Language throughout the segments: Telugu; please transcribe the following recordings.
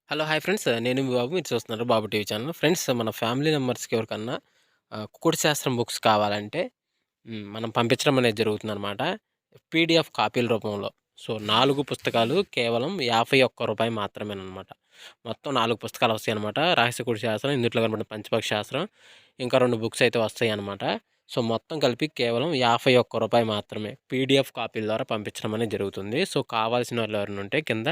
హలో! Hi friends. నేను మీ బాబు. మీరు చూస్తున్నారు బాబు టీవీ ఛానల్. ఫ్రెండ్స్ మన ఫ్యామిలీ మెంబర్స్‌కి ఎవరికన్నా కుకుడు శాస్త్రం బుక్స్ కావాలంటే మనం పంపించడం అనేది జరుగుతుందనమాట. పీడీఎఫ్ కాపీల రూపంలో. సో, 4 పుస్తకాలు కేవలం రూ. 51 మాత్రమేననమాట. మొత్తం 4 పుస్తకాలు వస్తాయనమాట. రహస్య కుడి శాస్త్రం, ఇందుట్లో కనపడిన పంచపక్షి శాస్త్రం, ఇంకా 2 బుక్స్ అయితే వస్తాయనమాట. సో, మొత్తం కలిపి కేవలం రూ. 51 మాత్రమే. పీడీఎఫ్ కాపీల ద్వారా పంపించడం అనేది జరుగుతుంది. సో, కావాల్సిన వాళ్ళు ఎవరైనా ఉంటే కింద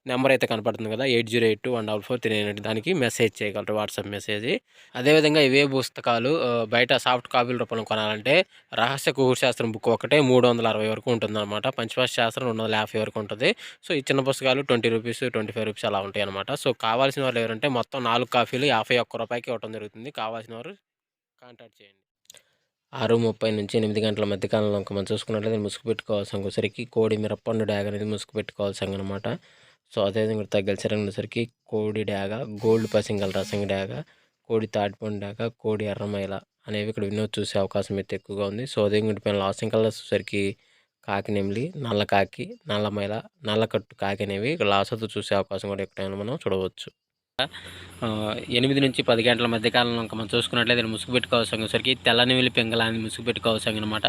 నెంబర్ అయితే కనపడుతుంది కదా! 8082144398 దానికి మెసేజ్ చేయగలరు. WhatsApp message. అదేవిధంగా ఇవే పుస్తకాలు బయట సాఫ్ట్ కాపీల రూపంలో కొనాలంటే రహస్య కుకుడు శాస్త్రం బుక్ ఒకటే 360 వరకు ఉంటుందన్నమాట. పంచపక్షి శాస్త్రం 250 వరకు ఉంటుంది. సో, ఈ చిన్న పుస్తకాలు రూ. 20, రూ. 25 అలా ఉంటాయన్నమాట. సో, కావాల్సిన వాళ్ళు ఎవరంటే మొత్తం 4 కాపీలు రూ. 51కి ఇవ్వడం జరుగుతుంది. కావాల్సిన వారు కాంటాక్ట్ చేయండి. 6:30 నుంచి 8 గంటల మధ్య కాలంలో ఇంక మనం చూసుకున్నట్లయితే ముసుగు పెట్టుకోవాల్సిన వచ్చేసరికి కోడి మిరప్పండు డ్యాగ్ అనేది ముసుగు పెట్టుకోవాల్సిందనమాట. సో, అదేవిధంగా తగ్గలసరంగా ఉండేసరికి కోడి డ్యాగ, గోల్డ్ పసింగల రసంగి డ్యాగ, కోడి తాటిపండు డ్యాగ, కోడి ఎర్రమైల అనేవి ఇక్కడ వినోద్ చూసే అవకాశం అయితే ఎక్కువగా ఉంది. సో, అదేవిధంగా పైన లాసింగ్ కలర్స్ వచ్చేసరికి కాకి నెమిలి, నల్ల కాకి, నల్లమైల, నల్లకట్టు కాకి అనేవి ఇక్కడ లాసతో చూసే అవకాశం కూడా ఇక్కడ మనం చూడవచ్చు. 8-10 గంటల మధ్య కాలంలో ఇంకా మనం చూసుకున్నట్లయితే ముసుగు పెట్టుకోవాల్సిన వచ్చేసరికి తెల్ల నెమిలి పెంగల అని ముసుగు పెట్టుకోవాల్సిన అనమాట.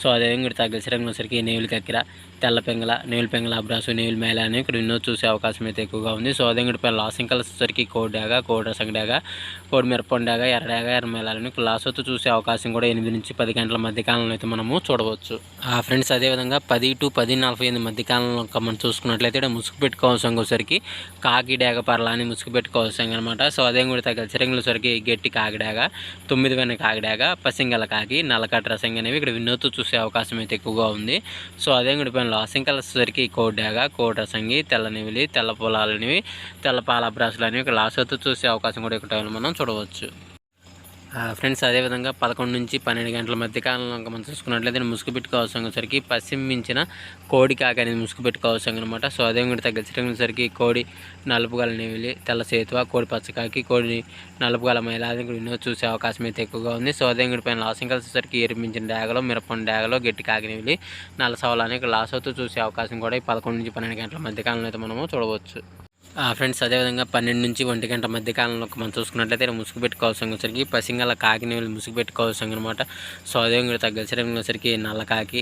సో, అదేవిధంగా తగ్గలసరంగా వచ్చేసరికి నెమిలి కక్కిర, తెల్ల పెంగల, నెమిలి పెంగల అబ్రాసు, నెమిలి మేళ అని ఇక్కడ వినోద్ చూసే అవకాశం అయితే ఎక్కువగా ఉంది. సో, అదేవిధంగా పైన లాసింగ్ కలర్స్ వచ్చేసరికి కోడి డాగ, కోడి రసంగి డాగ, కోడి మిరపండు డాగ, ఎర్ర డాగ, ఎర్రమేళ అని లాసతో చూసే అవకాశం కూడా 8-10 గంటల మధ్య కాలంలో అయితే మనము చూడవచ్చు. ఫ్రెండ్స్ అదేవిధంగా 10-10:48 మధ్య కాలంలో మనం చూసుకున్నట్లయితే ఇక్కడ ముసుగు పెట్టుకోవాల్సిన వచ్చేసరికి కాకి డాగ పర్ల అని ముసుగు పెట్టుకోవాల్సిన అనమాట. సో, అదే కూడా తగ్గలసరంగా సరికి గట్టి కాకిడాగ, 9 వెన్న కాకిడాగ, పసింగల కాకి, నల్లకట్ట రసంగి అనేవి ఇక్కడ వినోద్తో చూసే అవకాశం అయితే ఎక్కువగా ఉంది. సో, అదే కూడా పైన లాసింగ్ కలర్స్ సరికి కోడి డాగ, కోడి రసంగి, తెల్ల నెమిలి, తెల్ల పొలాలనేవి, తెల్ల పాల బ్రాసులు అనేవి ఇక్కడ లాసతో చూసే అవకాశం కూడా ఇక్కడ మనం చూడవచ్చు. ఫ్రెండ్స్ అదేవిధంగా 11-12 గంటల మధ్య కాలంలో మనం చూసుకున్నట్లయితే ముసుగు పెట్టుకోవాల్సిన వచ్చేసరికి పశ్చిమించిన కోడి కాకి అనేది ముసుగు పెట్టుకోవాల్సిన అనమాట. సో, అదే కూడా తగ్గసరికి కోడి నలుపుగల నెమిలి, తెల్ల సేతువ, కోడి పచ్చకాకి, కోడి నలుపుగల మైల అది వినోద్ చూసే అవకాశం అయితే ఎక్కువగా ఉంది. సో, అదే కూడా పైన లాసింగ్ కలిసేసరికి ఎరిపించిన డాగలో, మిరపండు డాగలో, గట్టి కాకి నెమిలి, నల్ల సవలాన్ని లాస్ అవుతూ చూసే అవకాశం కూడా ఈ 11-12 గంటల మధ్య కాలంలో అయితే మనము చూడవచ్చు. ఫ్రెండ్స్ అదేవిధంగా 12-1 గంట మధ్య కాలంలో మనం చూసుకున్నట్లయితే ముసుగు పెట్టుకోవాల్సిన వచ్చరికి పసింగల కాకి నెమిలి ముసుగు పెట్టుకోవాల్సిన అనమాట. సో, అదేవిధంగా తగ్గలసరంగా వచ్చరికి నల్ల కాకి,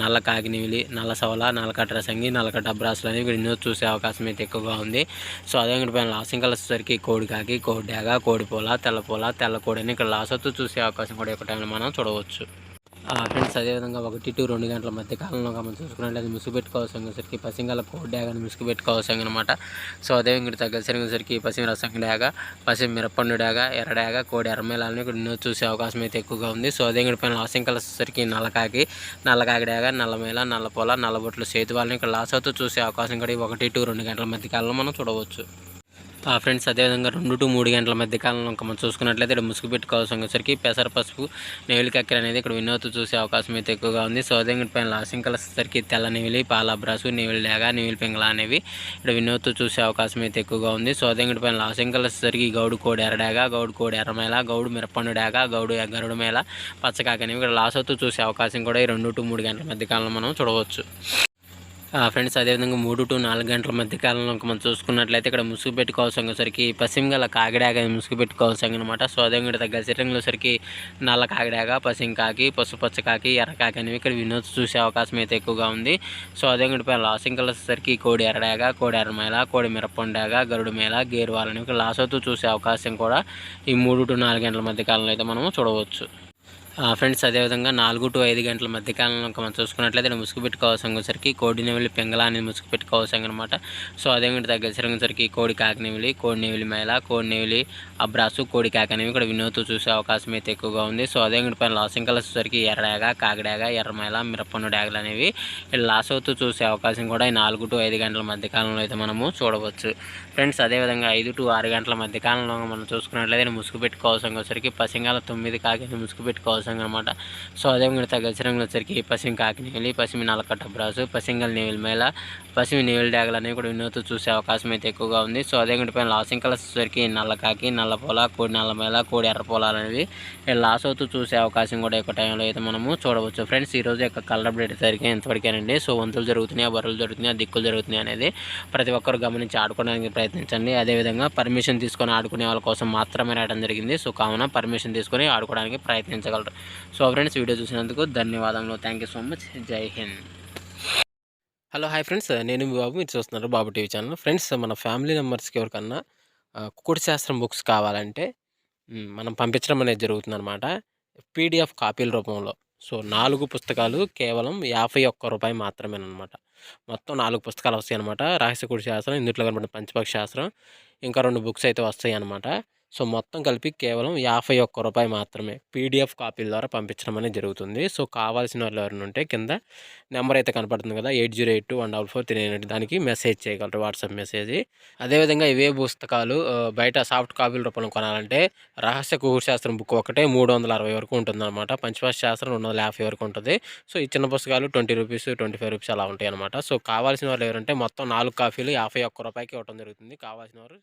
నల్ల కాకి నెమిలి, నల్ల సవల, నల్లకట్ట రసంగి, నల్లకట్ట అబ్రాసులు అనేవి వినోద్ చూసే అవకాశం అయితే ఎక్కువగా ఉంది. సో, అదేవిధంగా పైన లాసింగ్ కలర్స్ వచ్చరికి కోడి కాకి, కోడి డాగ, కోడి పోల, తెల్ల కోడి అని ఇక్కడ లాసతో చూసే అవకాశం కూడా ఇక్కడ మనం చూడవచ్చు. ఫ్రెండ్స్ అదేవిధంగా 1-2 గంటల మధ్య కాలంలో మనం చూసుకున్నట్లయితే ముసుగు పెట్టుకోవాల్సిన వచ్చరికి పసింగల కోడి డాగని ముసుగు పెట్టుకోవాల్సిన అనమాట. సో, అదేవిధంగా తగ్గలసరంగా వచ్చరికి పశ్చిమ రసంగి డాగ, పశ్చిమ మిరపండు డాగ, ఎర్ర డాగ, కోడి ఎర్రమేళాలని ఇక్కడ వినోద్ చూసే అవకాశం అయితే ఎక్కువగా ఉంది. సో, అదేవిధంగా పైన లాసింగ్ కలర్స్ వచ్చరికి నల్లకాకి డాగ, నల్లమేళ, నల్లపొల, నల్లబొట్లు సేతువాలని ఇక్కడ లాస్ అవుతూ చూసే అవకాశం కూడా 1-2 గంటల మధ్య కాలంలో మనం చూడవచ్చు. ఫ్రెండ్స్ అదేవిధంగా 2-3 గంటల మధ్య కాలంలో మనం చూసుకున్నట్లయితే ఇక్కడ ముసుగు పెట్టుకోవాల్సిన వచ్చరికి పెసర పసుపు, నెమిలి కక్కెర అనేది ఇక్కడ వినోద్ చూసే అవకాశం అయితే ఎక్కువగా ఉంది. సో, అదే పైన లాసింగ్ కలర్స్ వచ్చరికి తెల్ల నెమిలి, పాల బ్రాసు, నెమిలి డాగ, నెమిలి పెంగళ అనేవి ఇక్కడ వినోద్ చూసే అవకాశం అయితే ఎక్కువగా ఉంది. సో, అదే పైన లాసింగ్ కలర్స్ వచ్చరికి గౌడు కోడి ఎర్ర డాగ, గౌడు కోడి ఎర్రమేళ, గౌడు మిరపండు డాగ, గౌడు గరుడు మేళ, పచ్చకాకి అనేవి ఇక్కడ లాస్ అవుతూ చూసే అవకాశం కూడా ఈ 2-3 గంటల మధ్య కాలంలో మనం చూడవచ్చు. ఫ్రెండ్స్ అదేవిధంగా 3-4 గంటల మధ్య కాలంలో మనం చూసుకున్నట్లయితే ఇక్కడ ముసుగు పెట్టుకోవాల్సిన వచ్చరికి పశ్చిమగల కాకిడాగ ముసుగు పెట్టుకోవాల్సిన అనమాట. సో, అదేవిధంగా తగ్గలసరంగా వచ్చరికి నల్ల కాకిడాగ, పసింకాకి, పసుపచ్చ కాకి, ఎర్ర కాకి అనేవి ఇక్కడ వినోద్ చూసే అవకాశం అయితే ఎక్కువగా ఉంది. సో, అదేవిధంగా పైన లాసింగ్ కలర్స్ వచ్చరికి కోడి ఎర్రడాగ, కోడి ఎర్రమేళ, కోడి మిరపండు డాగ, గరుడు మేళ, గేరు వాళ్ళని ఇక్కడ లాస్ అవుతూ చూసే అవకాశం కూడా ఈ 3-4 గంటల మధ్య కాలంలో అయితే మనము చూడవచ్చు. ఫ్రెండ్స్ అదేవిధంగా 4-5 గంటల మధ్య కాలంలో మనం చూసుకున్నట్లయితే ముసుగు పెట్టుకోవాల్సిన వచ్చరికి కోడి నెమిలి పెంగళ అనేది ముసుగు పెట్టుకోవాల్సిన అనమాట. సో, అదేవిధంగా తగ్గలసరంగా వచ్చరికి కోడి కాకి నెమిలి, కోడి నెమిలి మేళ, కోడి నెమిలి అబ్రాసు, కోడి కాకి అనేవి ఇక్కడ వినోద్ చూసే అవకాశం అయితే ఎక్కువగా ఉంది. సో, అదేవిధంగా పైన లాసింగ్ కలర్స్ వచ్చరికి ఎర్రడాగ, కాకిడాగ, ఎర్రమేళ, మిరపండు డాగలు అనేవి ఇక్కడ లాస్ అవుతూ చూసే అవకాశం కూడా ఈ 4-5 గంటల మధ్య కాలంలో అయితే మనము చూడవచ్చు. ఫ్రెండ్స్ అదేవిధంగా 5-6 గంటల మధ్య కాలంలో మనం చూసుకున్నట్లయితే ముసుగు పెట్టుకోవాల్సిన వచ్చరికి పసింగాల 9 కాకి ముసుగు పెట్టుకోవాల్సిన సంఘం అనమాట. సో అదేవిధంగా తగ్గలిసి రంగులు వచ్చరికి పశ్చిమ కాకి నేవిలి, పశ్చిమ నల్లకట్ట బ్రాసు, పశ్చిమగల నేవిలి మేళ, పశ్చిమ నేవిలి డ్యాగలు అనేవి కూడా వినోదం చూసే అవకాశం అయితే ఎక్కువగా ఉంది. సో అదేవిధంగా పైన లాసింగ్ కలర్స్ వచ్చరికి నల్ల కాకి, నల్ల పోల, కోడి నల్ల మేళ, కోడి ఎర్ర పొలాలు అనేవి లాస్ అవుతూ చూసే అవకాశం కూడా ఎక్కువ టైంలో అయితే మనము చూడవచ్చు. ఫ్రెండ్స్ ఈరోజు యొక్క కలర్ అప్డేట్ సరికి ఎంతవరకేనండి. సో వంతులు జరుగుతున్నాయి, బరువులు జరుగుతున్నాయి, దిక్కులు జరుగుతున్నాయి అనేది ప్రతి ఒక్కరు గమనించి ఆడుకోవడానికి ప్రయత్నించండి. అదేవిధంగా పర్మిషన్ తీసుకొని ఆడుకునే వాళ్ళ కోసం మాత్రమే రాయడం జరిగింది. సో కావున పర్మిషన్ తీసుకొని ఆడుకోవడానికి ప్రయత్నించగలరు. సో ఫ్రెండ్స్ వీడియో చూసినందుకు ధన్యవాదములు. Thank you so much. జై హింద్. హలో హాయ్ ఫ్రెండ్స్, నేను మీ బాబు, మీరు చూస్తున్నారు బాబు టీవీ ఛానల్. ఫ్రెండ్స్ మన ఫ్యామిలీ మెంబర్స్కి ఎవరికన్నా కుకుడు శాస్త్రం బుక్స్ కావాలంటే మనం పంపించడం అనేది జరుగుతుందన్నమాట, పీడిఎఫ్ కాపీల రూపంలో. సో 4 పుస్తకాలు కేవలం రూ. 51 మాత్రమేనమాట. మొత్తం 4 పుస్తకాలు వస్తాయి అనమాట. రహస్య కుడి శాస్త్రం, ఇందులో కనబడిన పంచపక్ష శాస్త్రం, ఇంకా 2 బుక్స్ అయితే వస్తాయి అనమాట. సో మొత్తం కలిపి కేవలం రూ. 51 మాత్రమే పీడిఎఫ్ కాపీల ద్వారా పంపించడం అనేది జరుగుతుంది. సో కావాల్సిన వాళ్ళు ఎవరైనా ఉంటే కింద నెంబర్ అయితే కనపడుతుంది కదా, 8082144398, దానికి మెసేజ్ చేయగలరు, వాట్సాప్ మెసేజ్. అదేవిధంగా ఇవే పుస్తకాలు బయట సాఫ్ట్ కాపీల రూపంలో కొనాలంటే రహస్య కుకుడు శాస్త్రం బుక్ ఒకటే 360 వరకు ఉంటుందన్నమాట. పంచపక్ష శాస్త్రం 250 వరకు ఉంటుంది. సో ఈ చిన్న పుస్తకాలు ₹20, ₹25 అలా ఉంటాయి అనమాట. సో కావాల్సిన వాళ్ళు ఎవరంటే మొత్తం 4 కాపీలు రూ. 51కి ఇవ్వడం జరుగుతుంది. కావాల్సిన వారు